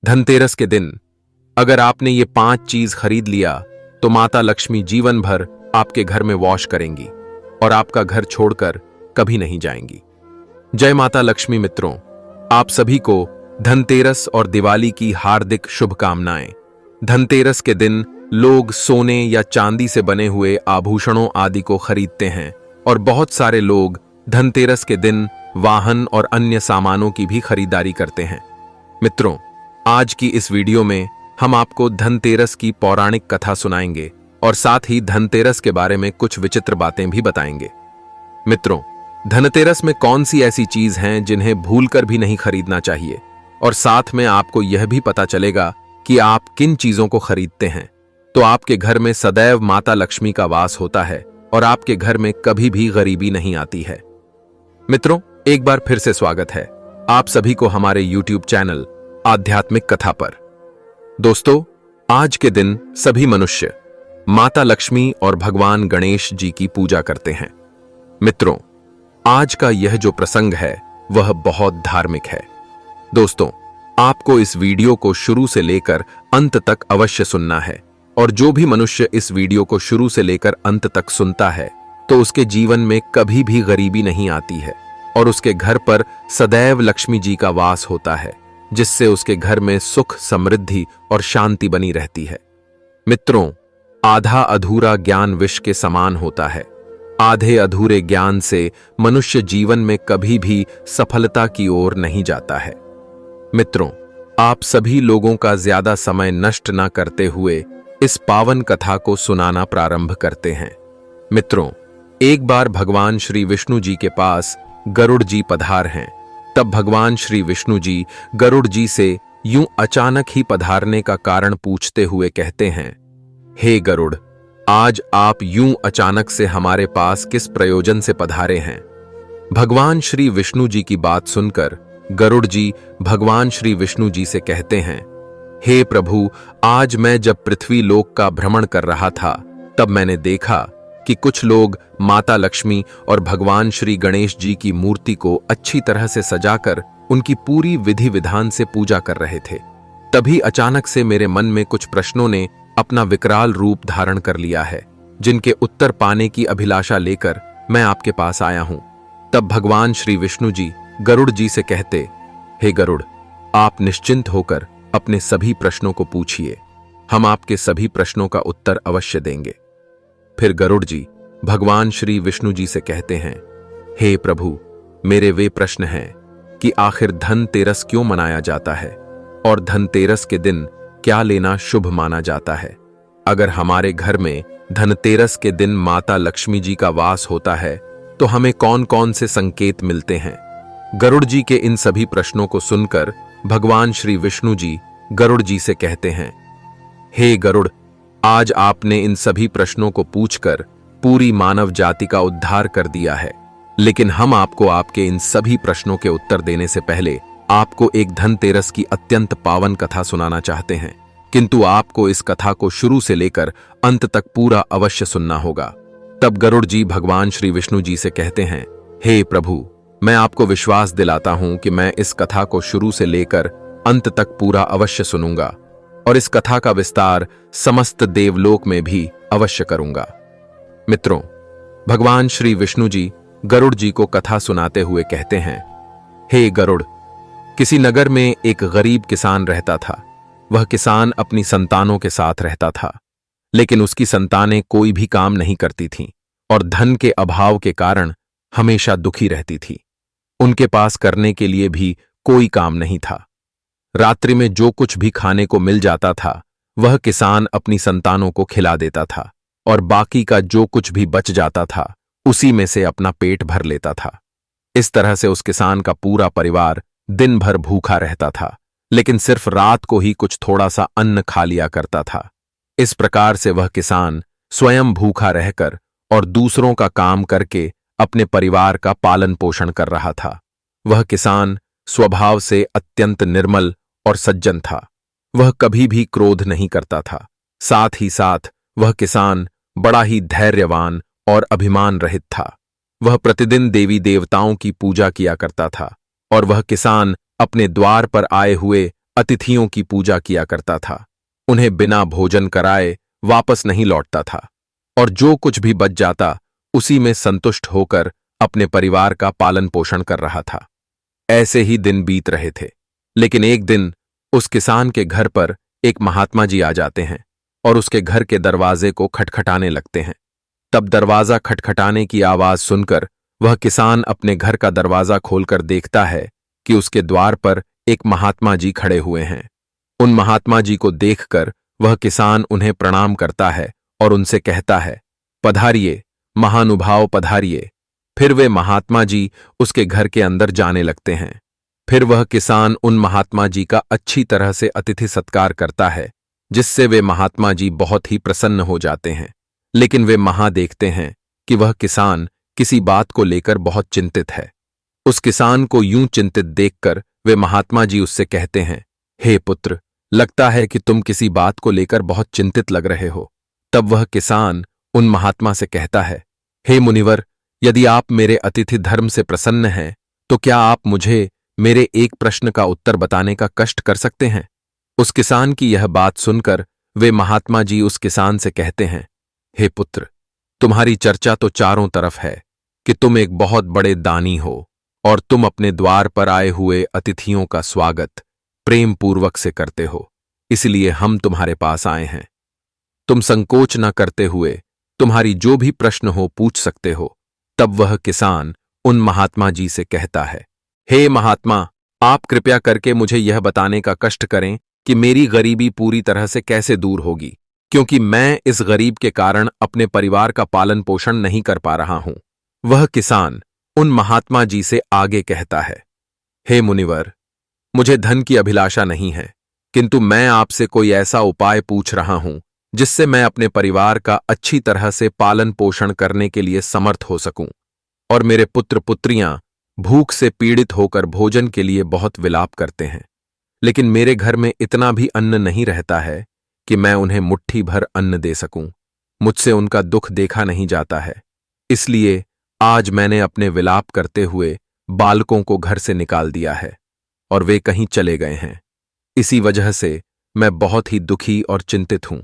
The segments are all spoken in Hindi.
धनतेरस के दिन अगर आपने ये 5 चीज खरीद लिया तो माता लक्ष्मी जीवन भर आपके घर में वॉश करेंगी और आपका घर छोड़कर कभी नहीं जाएंगी। जय माता लक्ष्मी। मित्रों, आप सभी को धनतेरस और दिवाली की हार्दिक शुभकामनाएं। धनतेरस के दिन लोग सोने या चांदी से बने हुए आभूषणों आदि को खरीदते हैं और बहुत सारे लोग धनतेरस के दिन वाहन और अन्य सामानों की भी खरीदारी करते हैं। मित्रों, आज की इस वीडियो में हम आपको धनतेरस की पौराणिक कथा सुनाएंगे और साथ ही धनतेरस के बारे में कुछ विचित्र बातें भी बताएंगे। मित्रों, धनतेरस में कौन सी ऐसी चीज हैं जिन्हें भूलकर भी नहीं खरीदना चाहिए, और साथ में आपको यह भी पता चलेगा कि आप किन चीजों को खरीदते हैं तो आपके घर में सदैव माता लक्ष्मी का वास होता है और आपके घर में कभी भी गरीबी नहीं आती है। मित्रों, एक बार फिर से स्वागत है आप सभी को हमारे YouTube चैनल आध्यात्मिक कथा पर। दोस्तों, आज के दिन सभी मनुष्य माता लक्ष्मी और भगवान गणेश जी की पूजा करते हैं। मित्रों, आज का यह जो प्रसंग है वह बहुत धार्मिक है। दोस्तों, आपको इस वीडियो को शुरू से लेकर अंत तक अवश्य सुनना है, और जो भी मनुष्य इस वीडियो को शुरू से लेकर अंत तक सुनता है तो उसके जीवन में कभी भी गरीबी नहीं आती है और उसके घर पर सदैव लक्ष्मी जी का वास होता है, जिससे उसके घर में सुख, समृद्धि और शांति बनी रहती है। मित्रों, आधा अधूरा ज्ञान विष के समान होता है। आधे अधूरे ज्ञान से मनुष्य जीवन में कभी भी सफलता की ओर नहीं जाता है। मित्रों, आप सभी लोगों का ज्यादा समय नष्ट न करते हुए इस पावन कथा को सुनाना प्रारंभ करते हैं। मित्रों, एक बार भगवान श्री विष्णु जी के पास गरुड़ जी पधार हैं। तब भगवान श्री विष्णु जी गरुड़ जी से यूं अचानक ही पधारने का कारण पूछते हुए कहते हैं, हे गरुड़, आज आप यूं अचानक से हमारे पास किस प्रयोजन से पधारे हैं? भगवान श्री विष्णु जी की बात सुनकर गरुड़ जी भगवान श्री विष्णु जी से कहते हैं, हे प्रभु, आज मैं जब पृथ्वी लोक का भ्रमण कर रहा था तब मैंने देखा कि कुछ लोग माता लक्ष्मी और भगवान श्री गणेश जी की मूर्ति को अच्छी तरह से सजाकर उनकी पूरी विधि विधान से पूजा कर रहे थे। तभी अचानक से मेरे मन में कुछ प्रश्नों ने अपना विकराल रूप धारण कर लिया है, जिनके उत्तर पाने की अभिलाषा लेकर मैं आपके पास आया हूं। तब भगवान श्री विष्णु जी गरुड़ जी से कहते, हे गरुड़, आप निश्चिंत होकर अपने सभी प्रश्नों को पूछिए, हम आपके सभी प्रश्नों का उत्तर अवश्य देंगे। फिर गरुड़ जी भगवान श्री विष्णु जी से कहते हैं, हे प्रभु, मेरे वे प्रश्न हैं कि आखिर धनतेरस क्यों मनाया जाता है और धनतेरस के दिन क्या लेना शुभ माना जाता है? अगर हमारे घर में धनतेरस के दिन माता लक्ष्मी जी का वास होता है तो हमें कौन कौन से संकेत मिलते हैं? गरुड़ जी के इन सभी प्रश्नों को सुनकर भगवान श्री विष्णु जी गरुड़ जी से कहते हैं, हे गरुड़, आज आपने इन सभी प्रश्नों को पूछकर पूरी मानव जाति का उद्धार कर दिया है, लेकिन हम आपको आपके इन सभी प्रश्नों के उत्तर देने से पहले आपको एक धनतेरस की अत्यंत पावन कथा सुनाना चाहते हैं, किंतु आपको इस कथा को शुरू से लेकर अंत तक पूरा अवश्य सुनना होगा। तब गरुड़ जी भगवान श्री विष्णु जी से कहते हैं, हे प्रभु, मैं आपको विश्वास दिलाता हूं कि मैं इस कथा को शुरू से लेकर अंत तक पूरा अवश्य सुनूंगा और इस कथा का विस्तार समस्त देवलोक में भी अवश्य करूंगा। मित्रों, भगवान श्री विष्णु जी गरुड़ जी को कथा सुनाते हुए कहते हैं, हे गरुड़, किसी नगर में एक गरीब किसान रहता था। वह किसान अपनी संतानों के साथ रहता था, लेकिन उसकी संतानें कोई भी काम नहीं करती थीं और धन के अभाव के कारण हमेशा दुखी रहती थी। उनके पास करने के लिए भी कोई काम नहीं था। रात्रि में जो कुछ भी खाने को मिल जाता था वह किसान अपनी संतानों को खिला देता था और बाकी का जो कुछ भी बच जाता था उसी में से अपना पेट भर लेता था। इस तरह से उस किसान का पूरा परिवार दिन भर भूखा रहता था, लेकिन सिर्फ रात को ही कुछ थोड़ा सा अन्न खा लिया करता था। इस प्रकार से वह किसान स्वयं भूखा रहकर और दूसरों का काम करके अपने परिवार का पालन पोषण कर रहा था। वह किसान स्वभाव से अत्यंत निर्मल और सज्जन था। वह कभी भी क्रोध नहीं करता था। साथ ही साथ वह किसान बड़ा ही धैर्यवान और अभिमान रहित था। वह प्रतिदिन देवी देवताओं की पूजा किया करता था और वह किसान अपने द्वार पर आए हुए अतिथियों की पूजा किया करता था, उन्हें बिना भोजन कराए वापस नहीं लौटता था और जो कुछ भी बच जाता उसी में संतुष्ट होकर अपने परिवार का पालन पोषण कर रहा था। ऐसे ही दिन बीत रहे थे, लेकिन एक दिन उस किसान के घर पर एक महात्मा जी आ जाते हैं और उसके घर के दरवाजे को खटखटाने लगते हैं। तब दरवाजा खटखटाने की आवाज सुनकर वह किसान अपने घर का दरवाजा खोलकर देखता है कि उसके द्वार पर एक महात्मा जी खड़े हुए हैं। उन महात्मा जी को देखकर वह किसान उन्हें प्रणाम करता है और उनसे कहता है, पधारिए महानुभाव, पधारिए। फिर वे महात्मा जी उसके घर के अंदर जाने लगते हैं। फिर वह किसान उन महात्मा जी का अच्छी तरह से अतिथि सत्कार करता है, जिससे वे महात्मा जी बहुत ही प्रसन्न हो जाते हैं। लेकिन वे देखते हैं कि वह किसान किसी बात को लेकर बहुत चिंतित है। उस किसान को यूं चिंतित देखकर वे महात्मा जी उससे कहते हैं, हे पुत्र, लगता है कि तुम किसी बात को लेकर बहुत चिंतित लग रहे हो। तब वह किसान उन महात्मा से कहता है, हे मुनिवर, यदि आप मेरे अतिथि धर्म से प्रसन्न हैं तो क्या आप मुझे मेरे एक प्रश्न का उत्तर बताने का कष्ट कर सकते हैं। उस किसान की यह बात सुनकर वे महात्मा जी उस किसान से कहते हैं, हे पुत्र, तुम्हारी चर्चा तो चारों तरफ है कि तुम एक बहुत बड़े दानी हो और तुम अपने द्वार पर आए हुए अतिथियों का स्वागत प्रेम पूर्वक से करते हो, इसलिए हम तुम्हारे पास आए हैं। तुम संकोच न करते हुए तुम्हारी जो भी प्रश्न हो पूछ सकते हो। तब वह किसान उन महात्मा जी से कहता है, हे महात्मा, आप कृपया करके मुझे यह बताने का कष्ट करें कि मेरी गरीबी पूरी तरह से कैसे दूर होगी, क्योंकि मैं इस गरीब के कारण अपने परिवार का पालन पोषण नहीं कर पा रहा हूं। वह किसान उन महात्मा जी से आगे कहता है, हे मुनिवर, मुझे धन की अभिलाषा नहीं है, किंतु मैं आपसे कोई ऐसा उपाय पूछ रहा हूं जिससे मैं अपने परिवार का अच्छी तरह से पालन पोषण करने के लिए समर्थ हो सकूं और मेरे पुत्र पुत्रियां भूख से पीड़ित होकर भोजन के लिए बहुत विलाप करते हैं, लेकिन मेरे घर में इतना भी अन्न नहीं रहता है कि मैं उन्हें मुट्ठी भर अन्न दे सकूं। मुझसे उनका दुख देखा नहीं जाता है, इसलिए आज मैंने अपने विलाप करते हुए बालकों को घर से निकाल दिया है और वे कहीं चले गए हैं। इसी वजह से मैं बहुत ही दुखी और चिंतित हूं,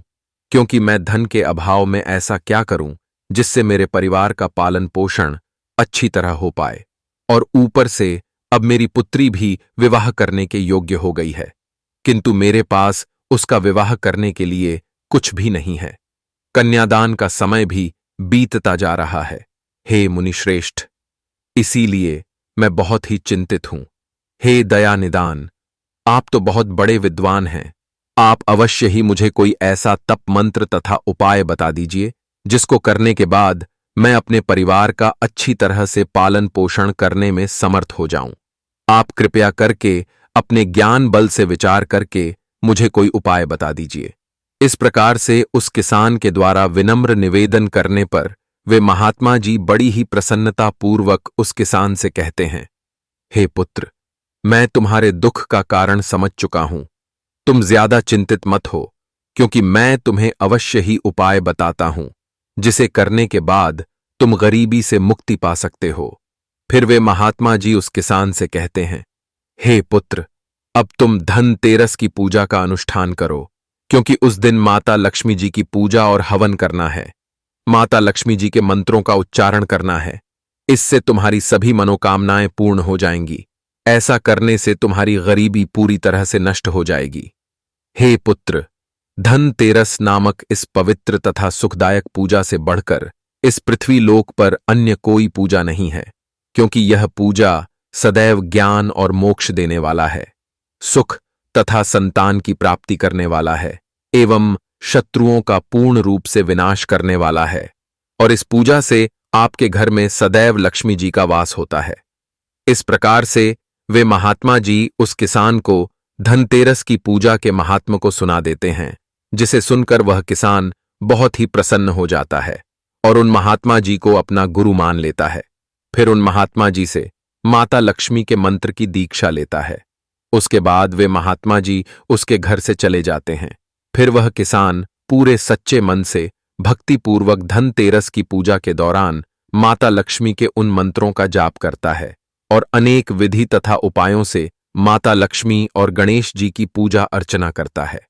क्योंकि मैं धन के अभाव में ऐसा क्या करूं जिससे मेरे परिवार का पालन पोषण अच्छी तरह हो पाए, और ऊपर से अब मेरी पुत्री भी विवाह करने के योग्य हो गई है, किंतु मेरे पास उसका विवाह करने के लिए कुछ भी नहीं है। कन्यादान का समय भी बीतता जा रहा है। हे मुनिश्रेष्ठ, इसीलिए मैं बहुत ही चिंतित हूं। हे दया निदान, आप तो बहुत बड़े विद्वान हैं, आप अवश्य ही मुझे कोई ऐसा तप मंत्र तथा उपाय बता दीजिए जिसको करने के बाद मैं अपने परिवार का अच्छी तरह से पालन पोषण करने में समर्थ हो जाऊं। आप कृपया करके अपने ज्ञान बल से विचार करके मुझे कोई उपाय बता दीजिए। इस प्रकार से उस किसान के द्वारा विनम्र निवेदन करने पर वे महात्मा जी बड़ी ही प्रसन्नता पूर्वक उस किसान से कहते हैं, हे पुत्र, मैं तुम्हारे दुख का कारण समझ चुका हूं। तुम ज्यादा चिंतित मत हो, क्योंकि मैं तुम्हें अवश्य ही उपाय बताता हूं जिसे करने के बाद तुम गरीबी से मुक्ति पा सकते हो। फिर वे महात्मा जी उस किसान से कहते हैं, हे पुत्र, अब तुम धनतेरस की पूजा का अनुष्ठान करो, क्योंकि उस दिन माता लक्ष्मी जी की पूजा और हवन करना है। माता लक्ष्मी जी के मंत्रों का उच्चारण करना है, इससे तुम्हारी सभी मनोकामनाएं पूर्ण हो जाएंगी। ऐसा करने से तुम्हारी गरीबी पूरी तरह से नष्ट हो जाएगी। हे पुत्र, धनतेरस नामक इस पवित्र तथा सुखदायक पूजा से बढ़कर इस पृथ्वी लोक पर अन्य कोई पूजा नहीं है, क्योंकि यह पूजा सदैव ज्ञान और मोक्ष देने वाला है, सुख तथा संतान की प्राप्ति करने वाला है एवं शत्रुओं का पूर्ण रूप से विनाश करने वाला है, और इस पूजा से आपके घर में सदैव लक्ष्मी जी का वास होता है। इस प्रकार से वे महात्मा जी उस किसान को धनतेरस की पूजा के महात्म को सुना देते हैं, जिसे सुनकर वह किसान बहुत ही प्रसन्न हो जाता है और उन महात्मा जी को अपना गुरु मान लेता है। फिर उन महात्मा जी से माता लक्ष्मी के मंत्र की दीक्षा लेता है। उसके बाद वे महात्मा जी उसके घर से चले जाते हैं। फिर वह किसान पूरे सच्चे मन से भक्तिपूर्वक धनतेरस की पूजा के दौरान माता लक्ष्मी के उन मंत्रों का जाप करता है और अनेक विधि तथा उपायों से माता लक्ष्मी और गणेश जी की पूजा अर्चना करता है।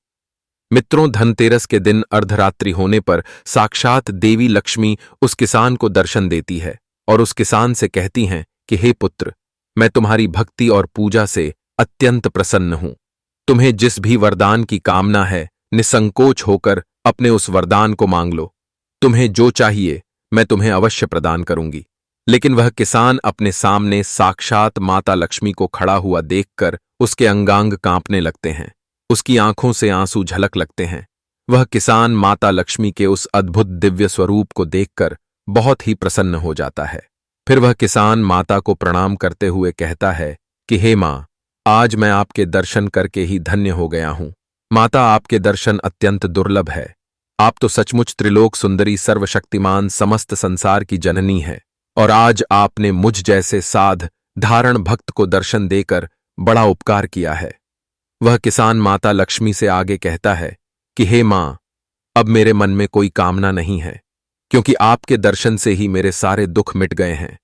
मित्रों, धनतेरस के दिन अर्धरात्रि होने पर साक्षात देवी लक्ष्मी उस किसान को दर्शन देती है और उस किसान से कहती हैं कि हे पुत्र, मैं तुम्हारी भक्ति और पूजा से अत्यंत प्रसन्न हूं। तुम्हें जिस भी वरदान की कामना है, निसंकोच होकर अपने उस वरदान को मांग लो। तुम्हें जो चाहिए मैं तुम्हें अवश्य प्रदान करूंगी। लेकिन वह किसान अपने सामने साक्षात माता लक्ष्मी को खड़ा हुआ देखकर उसके अंगांग कांपने लगते हैं, उसकी आंखों से आंसू झलक लगते हैं। वह किसान माता लक्ष्मी के उस अद्भुत दिव्य स्वरूप को देखकर बहुत ही प्रसन्न हो जाता है। फिर वह किसान माता को प्रणाम करते हुए कहता है कि हे मां, आज मैं आपके दर्शन करके ही धन्य हो गया हूं। माता, आपके दर्शन अत्यंत दुर्लभ है। आप तो सचमुच त्रिलोक सुंदरी, सर्वशक्तिमान, समस्त संसार की जननी है और आज आपने मुझ जैसे साध धारण भक्त को दर्शन देकर बड़ा उपकार किया है। वह किसान माता लक्ष्मी से आगे कहता है कि हे मां, अब मेरे मन में कोई कामना नहीं है, क्योंकि आपके दर्शन से ही मेरे सारे दुख मिट गए हैं।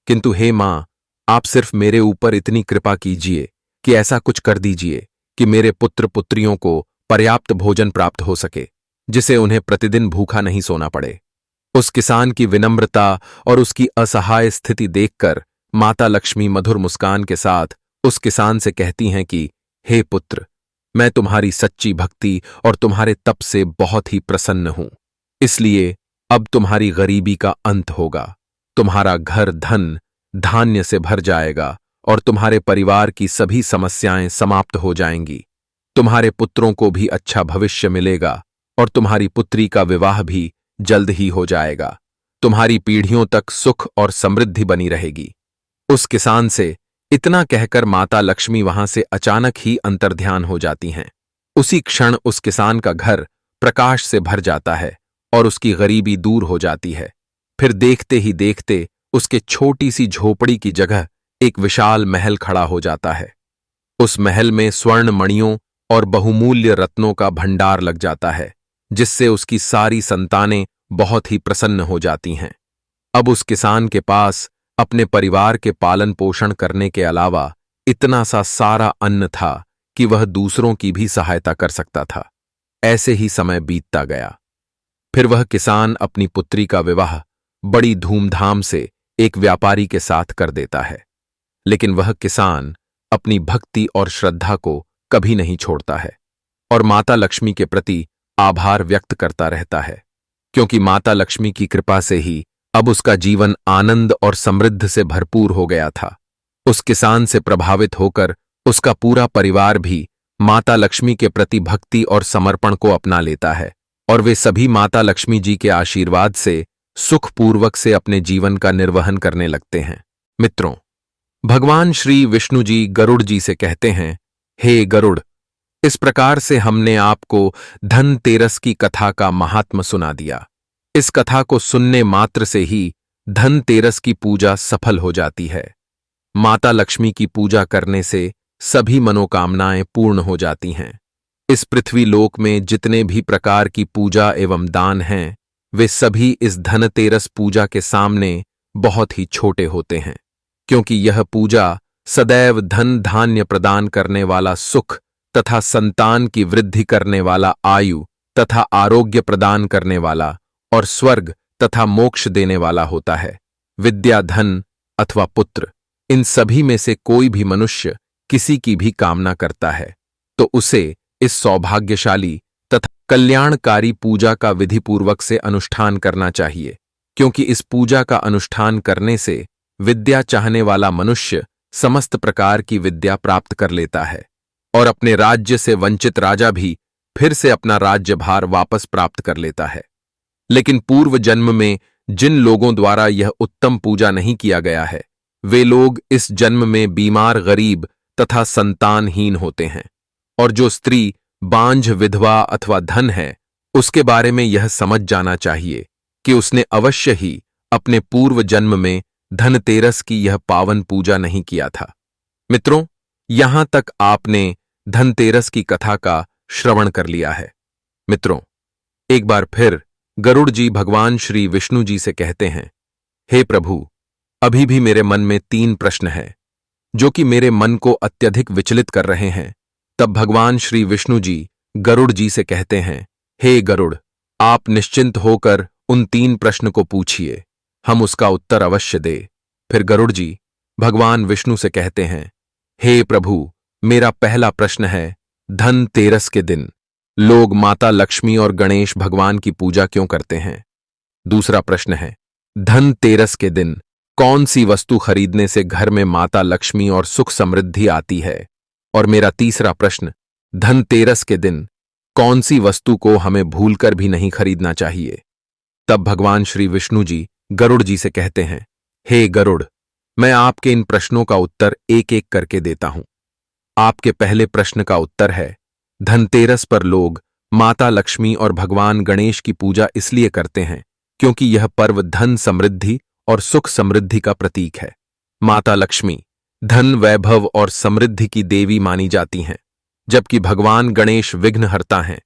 किंतु हे मां, आप सिर्फ मेरे ऊपर इतनी कृपा कीजिए कि ऐसा कुछ कर दीजिए कि मेरे पुत्र पुत्रियों को पर्याप्त भोजन प्राप्त हो सके, जिसे उन्हें प्रतिदिन भूखा नहीं सोना पड़े। उस किसान की विनम्रता और उसकी असहाय स्थिति देखकर माता लक्ष्मी मधुर मुस्कान के साथ उस किसान से कहती हैं कि हे पुत्र, मैं तुम्हारी सच्ची भक्ति और तुम्हारे तप से बहुत ही प्रसन्न हूं। इसलिए अब तुम्हारी गरीबी का अंत होगा, तुम्हारा घर धन धान्य से भर जाएगा और तुम्हारे परिवार की सभी समस्याएं समाप्त हो जाएंगी। तुम्हारे पुत्रों को भी अच्छा भविष्य मिलेगा और तुम्हारी पुत्री का विवाह भी जल्द ही हो जाएगा। तुम्हारी पीढ़ियों तक सुख और समृद्धि बनी रहेगी। उस किसान से इतना कहकर माता लक्ष्मी वहां से अचानक ही अंतर्ध्यान हो जाती हैं। उसी क्षण उस किसान का घर प्रकाश से भर जाता है और उसकी गरीबी दूर हो जाती है। फिर देखते ही देखते उसके छोटी सी झोपड़ी की जगह एक विशाल महल खड़ा हो जाता है। उस महल में स्वर्ण मणियों और बहुमूल्य रत्नों का भंडार लग जाता है, जिससे उसकी सारी संतानें बहुत ही प्रसन्न हो जाती हैं। अब उस किसान के पास अपने परिवार के पालन पोषण करने के अलावा इतना सा सारा अन्न था कि वह दूसरों की भी सहायता कर सकता था। ऐसे ही समय बीतता गया। फिर वह किसान अपनी पुत्री का विवाह बड़ी धूमधाम से एक व्यापारी के साथ कर देता है। लेकिन वह किसान अपनी भक्ति और श्रद्धा को कभी नहीं छोड़ता है और माता लक्ष्मी के प्रति आभार व्यक्त करता रहता है, क्योंकि माता लक्ष्मी की कृपा से ही अब उसका जीवन आनंद और समृद्ध से भरपूर हो गया था। उस किसान से प्रभावित होकर उसका पूरा परिवार भी माता लक्ष्मी के प्रति भक्ति और समर्पण को अपना लेता है और वे सभी माता लक्ष्मी जी के आशीर्वाद से सुखपूर्वक से अपने जीवन का निर्वहन करने लगते हैं। मित्रों, भगवान श्री विष्णु जी गरुड़ जी से कहते हैं, हे गरुड़, इस प्रकार से हमने आपको धनतेरस की कथा का महात्म सुना दिया। इस कथा को सुनने मात्र से ही धनतेरस की पूजा सफल हो जाती है। माता लक्ष्मी की पूजा करने से सभी मनोकामनाएं पूर्ण हो जाती हैं। इस पृथ्वी लोक में जितने भी प्रकार की पूजा एवं दान हैं, वे सभी इस धनतेरस पूजा के सामने बहुत ही छोटे होते हैं, क्योंकि यह पूजा सदैव धन धान्य प्रदान करने वाला सुख तथा संतान की वृद्धि करने वाला आयु तथा आरोग्य प्रदान करने वाला और स्वर्ग तथा मोक्ष देने वाला होता है। विद्या, धन अथवा पुत्र, इन सभी में से कोई भी मनुष्य किसी की भी कामना करता है तो उसे इस सौभाग्यशाली तथा कल्याणकारी पूजा का विधिपूर्वक से अनुष्ठान करना चाहिए, क्योंकि इस पूजा का अनुष्ठान करने से विद्या चाहने वाला मनुष्य समस्त प्रकार की विद्या प्राप्त कर लेता है और अपने राज्य से वंचित राजा भी फिर से अपना राज्यभार वापस प्राप्त कर लेता है। लेकिन पूर्व जन्म में जिन लोगों द्वारा यह उत्तम पूजा नहीं किया गया है, वे लोग इस जन्म में बीमार, गरीब तथा संतानहीन होते हैं। और जो स्त्री बांझ, विधवा अथवा धन है, उसके बारे में यह समझ जाना चाहिए कि उसने अवश्य ही अपने पूर्व जन्म में धनतेरस की यह पावन पूजा नहीं किया था। मित्रों, यहां तक आपने धनतेरस की कथा का श्रवण कर लिया है। मित्रों, एक बार फिर गरुड़ जी भगवान श्री विष्णु जी से कहते हैं, हे प्रभु, अभी भी मेरे मन में 3 प्रश्न हैं जो कि मेरे मन को अत्यधिक विचलित कर रहे हैं। तब भगवान श्री विष्णु जी गरुड़ जी से कहते हैं, हे गरुड़, आप निश्चिंत होकर उन 3 प्रश्न को पूछिए, हम उसका उत्तर अवश्य दे। फिर गरुड़ जी भगवान विष्णु से कहते हैं, हे प्रभु, मेरा पहला प्रश्न है, धनतेरस के दिन लोग माता लक्ष्मी और गणेश भगवान की पूजा क्यों करते हैं? दूसरा प्रश्न है, धनतेरस के दिन कौन सी वस्तु खरीदने से घर में माता लक्ष्मी और सुख समृद्धि आती है? और मेरा तीसरा प्रश्न, धनतेरस के दिन कौन सी वस्तु को हमें भूलकर भी नहीं खरीदना चाहिए? तब भगवान श्री विष्णु जी गरुड़ जी से कहते हैं, हे गरुड़, मैं आपके इन प्रश्नों का उत्तर एक एक करके देता हूं। आपके पहले प्रश्न का उत्तर है, धनतेरस पर लोग माता लक्ष्मी और भगवान गणेश की पूजा इसलिए करते हैं क्योंकि यह पर्व धन समृद्धि और सुख समृद्धि का प्रतीक है। माता लक्ष्मी धन, वैभव और समृद्धि की देवी मानी जाती हैं, जबकि भगवान गणेश विघ्नहर्ता हैं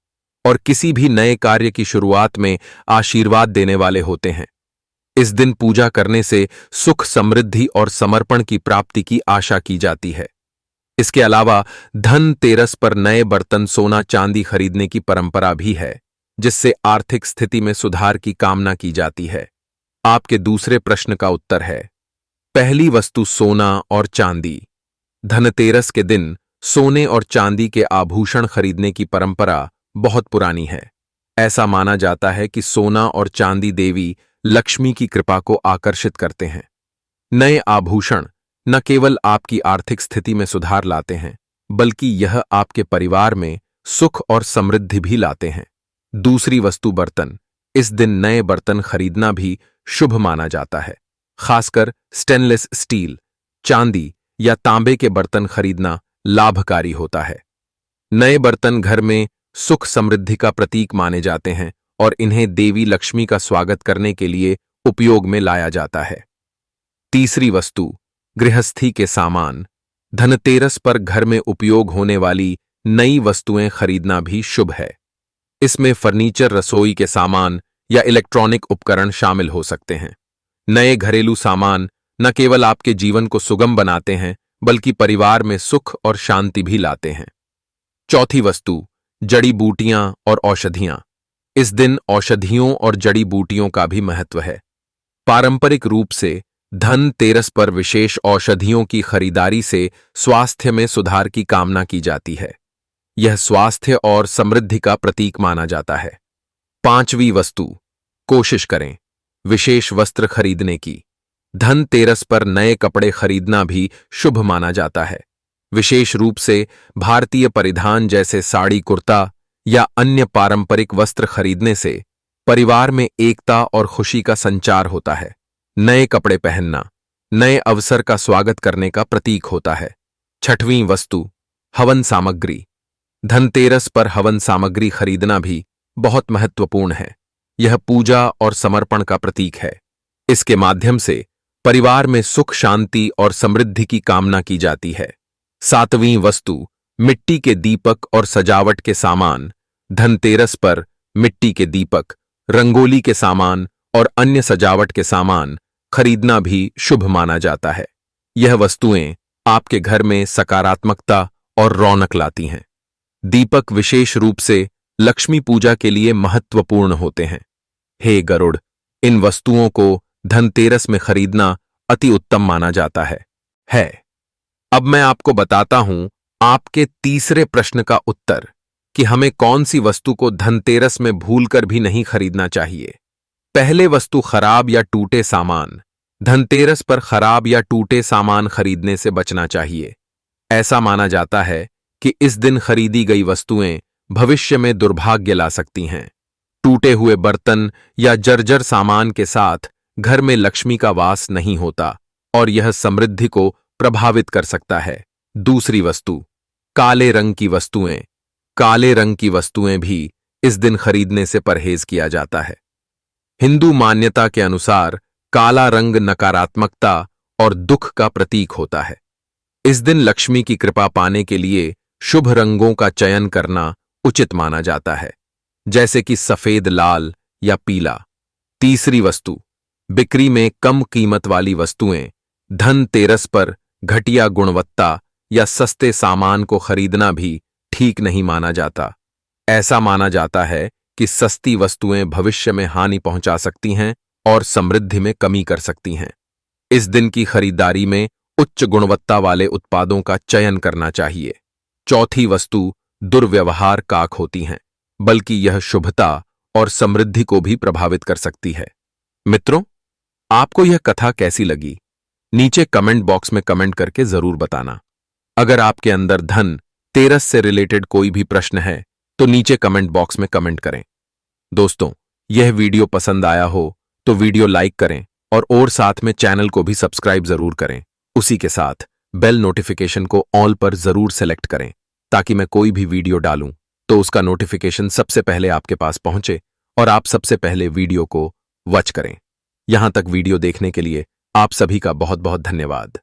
और किसी भी नए कार्य की शुरुआत में आशीर्वाद देने वाले होते हैं। इस दिन पूजा करने से सुख, समृद्धि और समर्पण की प्राप्ति की आशा की जाती है। इसके अलावा धनतेरस पर नए बर्तन, सोना, चांदी खरीदने की परंपरा भी है, जिससे आर्थिक स्थिति में सुधार की कामना की जाती है। आपके दूसरे प्रश्न का उत्तर है, पहली वस्तु सोना और चांदी। धनतेरस के दिन सोने और चांदी के आभूषण खरीदने की परंपरा बहुत पुरानी है। ऐसा माना जाता है कि सोना और चांदी देवी लक्ष्मी की कृपा को आकर्षित करते हैं। नए आभूषण न केवल आपकी आर्थिक स्थिति में सुधार लाते हैं, बल्कि यह आपके परिवार में सुख और समृद्धि भी लाते हैं। दूसरी वस्तु बर्तन। इस दिन नए बर्तन खरीदना भी शुभ माना जाता है। खासकर स्टेनलेस स्टील, चांदी या तांबे के बर्तन खरीदना लाभकारी होता है। नए बर्तन घर में सुख समृद्धि का प्रतीक माने जाते हैं और इन्हें देवी लक्ष्मी का स्वागत करने के लिए उपयोग में लाया जाता है। तीसरी वस्तु गृहस्थी के सामान। धनतेरस पर घर में उपयोग होने वाली नई वस्तुएं खरीदना भी शुभ है। इसमें फर्नीचर, रसोई के सामान या इलेक्ट्रॉनिक उपकरण शामिल हो सकते हैं। नए घरेलू सामान न केवल आपके जीवन को सुगम बनाते हैं, बल्कि परिवार में सुख और शांति भी लाते हैं। चौथी वस्तु जड़ी बूटियां और औषधियां। इस दिन औषधियों और जड़ी बूटियों का भी महत्व है। पारंपरिक रूप से धनतेरस पर विशेष औषधियों की खरीदारी से स्वास्थ्य में सुधार की कामना की जाती है। यह स्वास्थ्य और समृद्धि का प्रतीक माना जाता है। पांचवी वस्तु, कोशिश करें विशेष वस्त्र खरीदने की। धनतेरस पर नए कपड़े खरीदना भी शुभ माना जाता है। विशेष रूप से भारतीय परिधान जैसे साड़ी, कुर्ता या अन्य पारंपरिक वस्त्र खरीदने से परिवार में एकता और खुशी का संचार होता है। नए कपड़े पहनना नए अवसर का स्वागत करने का प्रतीक होता है। छठवीं वस्तु, हवन सामग्री। धनतेरस पर हवन सामग्री खरीदना भी बहुत महत्वपूर्ण है। यह पूजा और समर्पण का प्रतीक है। इसके माध्यम से परिवार में सुख, शांति और समृद्धि की कामना की जाती है। सातवीं वस्तु, मिट्टी के दीपक और सजावट के सामान। धनतेरस पर मिट्टी के दीपक, रंगोली के सामान और अन्य सजावट के सामान खरीदना भी शुभ माना जाता है। यह वस्तुएं आपके घर में सकारात्मकता और रौनक लाती हैं। दीपक विशेष रूप से लक्ष्मी पूजा के लिए महत्वपूर्ण होते हैं। हे गरुड़, इन वस्तुओं को धनतेरस में खरीदना अति उत्तम माना जाता है। अब मैं आपको बताता हूं आपके तीसरे प्रश्न का उत्तर कि हमें कौन सी वस्तु को धनतेरस में भूलकर भी नहीं खरीदना चाहिए। पहले वस्तु, खराब या टूटे सामान। धनतेरस पर खराब या टूटे सामान खरीदने से बचना चाहिए। ऐसा माना जाता है कि इस दिन खरीदी गई वस्तुएं भविष्य में दुर्भाग्य ला सकती हैं। टूटे हुए बर्तन या जर्जर सामान के साथ घर में लक्ष्मी का वास नहीं होता और यह समृद्धि को प्रभावित कर सकता है। दूसरी वस्तु, काले रंग की वस्तुएं। काले रंग की वस्तुएं भी इस दिन खरीदने से परहेज किया जाता है। हिंदू मान्यता के अनुसार काला रंग नकारात्मकता और दुख का प्रतीक होता है। इस दिन लक्ष्मी की कृपा पाने के लिए शुभ रंगों का चयन करना उचित माना जाता है, जैसे कि सफेद, लाल या पीला। तीसरी वस्तु, बिक्री में कम कीमत वाली वस्तुएं। धनतेरस पर घटिया गुणवत्ता या सस्ते सामान को खरीदना भी ठीक नहीं माना जाता। ऐसा माना जाता है कि सस्ती वस्तुएं भविष्य में हानि पहुंचा सकती हैं और समृद्धि में कमी कर सकती हैं। इस दिन की खरीदारी में उच्च गुणवत्ता वाले उत्पादों का चयन करना चाहिए। चौथी वस्तु दुर्व्यवहार काक होती हैं, बल्कि यह शुभता और समृद्धि को भी प्रभावित कर सकती है। मित्रों, आपको यह कथा कैसी लगी? नीचे कमेंट बॉक्स में कमेंट करके जरूर बताना। अगर आपके अंदर धन, तेरस से रिलेटेड कोई भी प्रश्न है तो नीचे कमेंट बॉक्स में कमेंट करें। दोस्तों, यह वीडियो पसंद आया हो तो वीडियो लाइक करें और साथ में चैनल को भी सब्सक्राइब जरूर करें। उसी के साथ बेल नोटिफिकेशन को ऑल पर जरूर सेलेक्ट करें ताकि मैं कोई भी वीडियो डालूं तो उसका नोटिफिकेशन सबसे पहले आपके पास पहुंचे और आप सबसे पहले वीडियो को वॉच करें। यहां तक वीडियो देखने के लिए आप सभी का बहुत बहुत धन्यवाद।